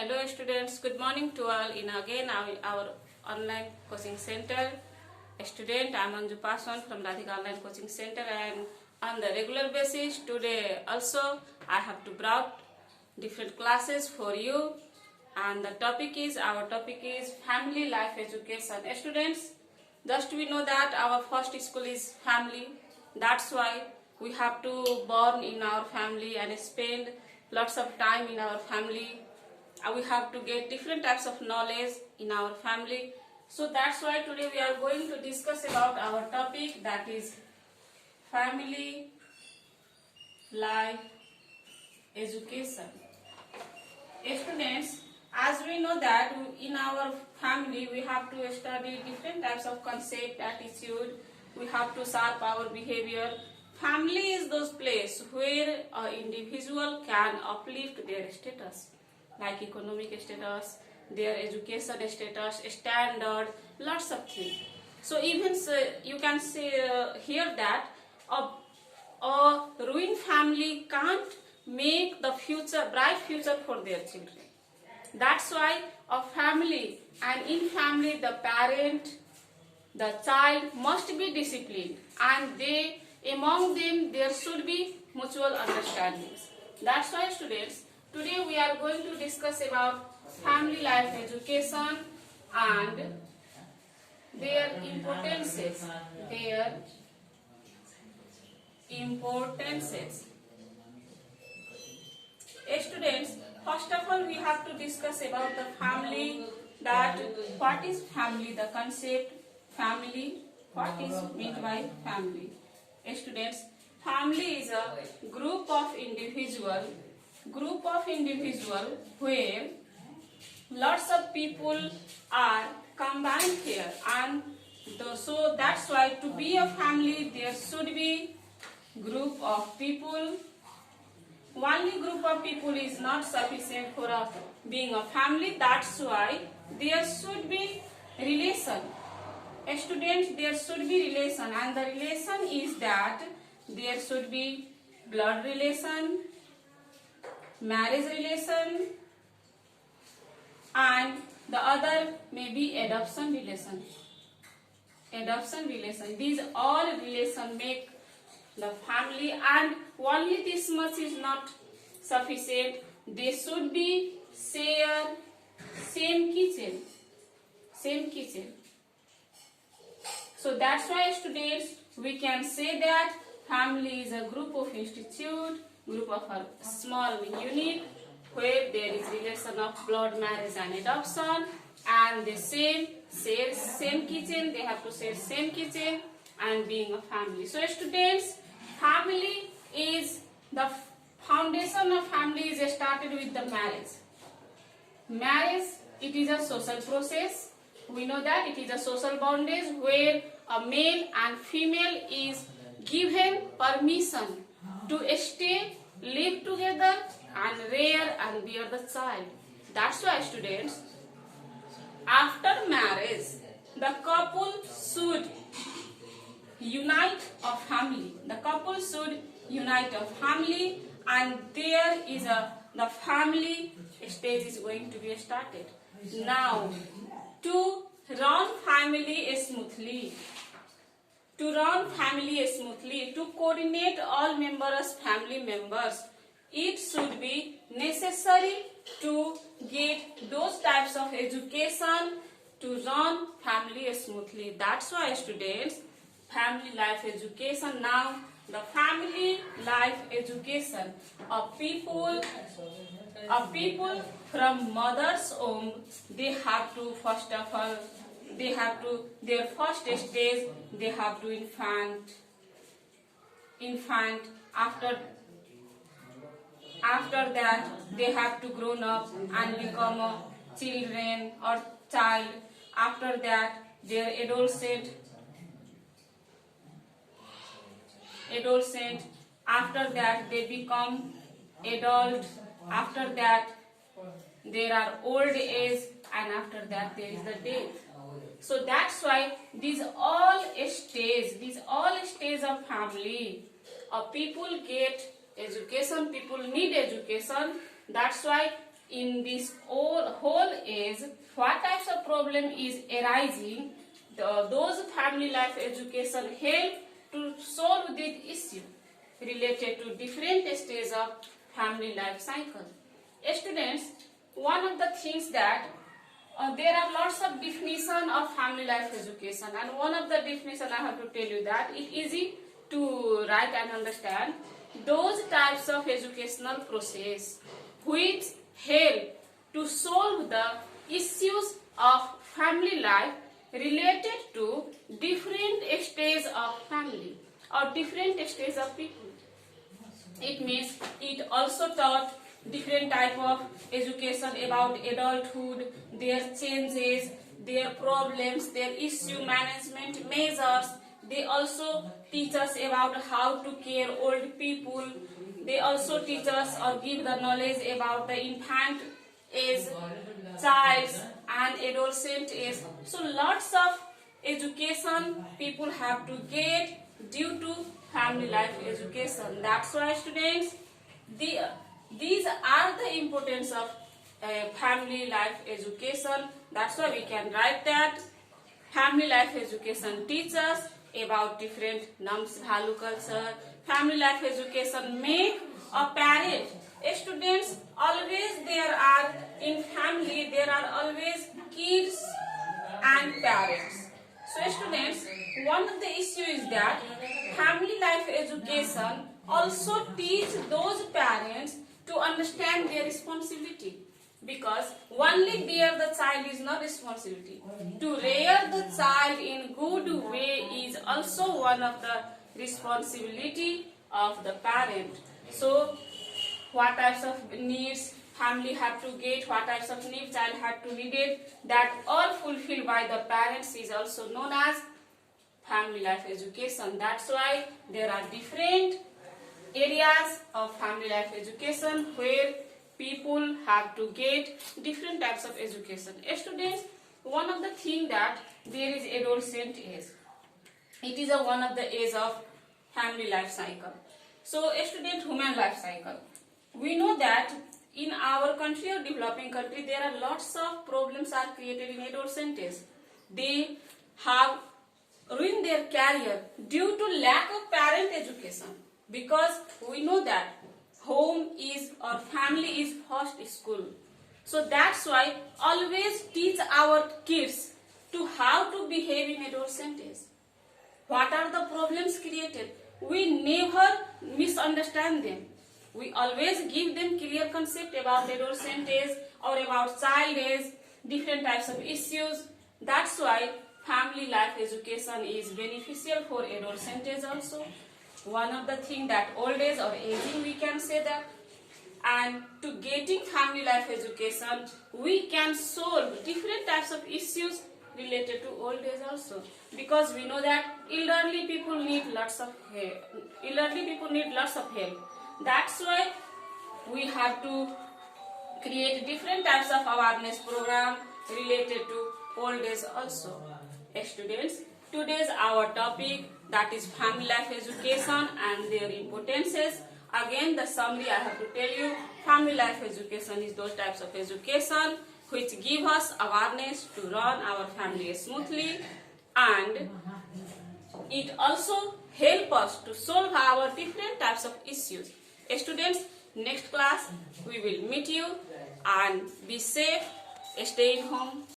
Hello students, good morning to all in again our online coaching center. Student, I am Anju Paswan from Radhika Online Coaching Center, and on the regular basis today also I have to brought different classes for you, and our topic is family life education. Students, just we know that our first school is family. That's why we have to born in our family and spend lots of time in our family. We have to get different types of knowledge in our family. So that's why today we are going to discuss about our topic, that is family life education. Students, as we know that in our family we have to study different types of concept, attitude, we have to shape our behavior. Family is those place where an individual can uplift their status, like economic status, their education status, standard, lots of things. So even you can say here that a ruined family can't make the future bright future for their children. That's why a family, and in family the parent, the child must be disciplined, and among them there should be mutual understandings. That's why students, today we are going to discuss about family life education and their importances. Students, first of all we have to discuss about the family, that what is family, the concept family, what is meant by family. Students, family is a group of individual where lots of people are combined here, and so that's why to be a family there should be group of people. Only group of people is not sufficient for being a family. That's why there should be relation. Students, there should be relation, and the relation is that there should be blood relation, marriage relation, and the other may be adoption relation. These all relation make the family, and only this much is not sufficient. They should be share same kitchen. So that's why students, we can say that family is a group of group of a small unit where there is relation of blood, marriage and adoption, and they share same kitchen, they have to share same kitchen and being a family. So students, family is the foundation of family is started with the marriage. Marriage, it is a social process. We know that it is a social bondage where a male and female is given permission to stay, live together and rear and bear the child. That's why students, after marriage the couple should unite a family. And there is the family stage is going to be started. Now, to run family smoothly, to coordinate all family members, it should be necessary to get those types of education to run family smoothly. That's why students, family life education. Now, the family life education of people from mother's womb, they have to first of all, their first stage, they have to infant. After that they have to grown up and become a children or child. After that their adolescent. After that they become adult. After that there are old age, and after that there is the death. So that's why these all stages of family, people get education, people need education. That's why in this whole is what types of problem is arising. Those family life education help to solve this issue related to different stages of family life cycle. Students, one of the things that there are lots of definition of family life education, and one of the definition I have to tell you that it is easy to write and understand. Those types of educational process which help to solve the issues of family life related to different stages of family or different stages of people. It means it also taught different type of education about adulthood, their changes, their problems, their issue management measures. They also teach us about how to care old people. They also teach us or give the knowledge about the infant age, child and adolescent age. So lots of education people have to get due to family life education. That's why students, these are the importance of family life education. That's why we can write that family life education teaches about different norms, value, culture. Family life education make a parent. Students, always there are in family, there are always kids and parents. So students, one of the issue is that family life education also teach those parents to understand their responsibility, because only bear the child is not responsibility. To rear the child in good way is also one of the responsibility of the parent. So what types of needs family have to get, what types of needs child have to need it, that all fulfilled by the parents is also known as family life education. That's why there are different areas of family life education where people have to get different types of education. Students, one of the thing that there is adolescent age. It is one of the age of family life cycle. So student, human life cycle. We know that in our country or developing country, there are lots of problems are created in adolescent age. They have ruined their career due to lack of parent education, because we know that home is or family is first school. So that's why always teach our kids to how to behave in adolescent age. What are the problems created? We never misunderstand them. We always give them clear concept about adolescent age or about child age, different types of issues. That's why family life education is beneficial for adolescent age also. One of the thing that old age or aging, we can say that. And to getting family life education, we can solve different types of issues related to old age also, because we know that elderly people need lots of help. That's why we have to create different types of awareness program related to old age also. Students, today's our topic, that is family life education and their importances. Again, the summary I have to tell you, family life education is those types of education which give us awareness to run our family smoothly, and it also help us to solve our different types of issues. Students, next class we will meet you, and be safe, stay in home.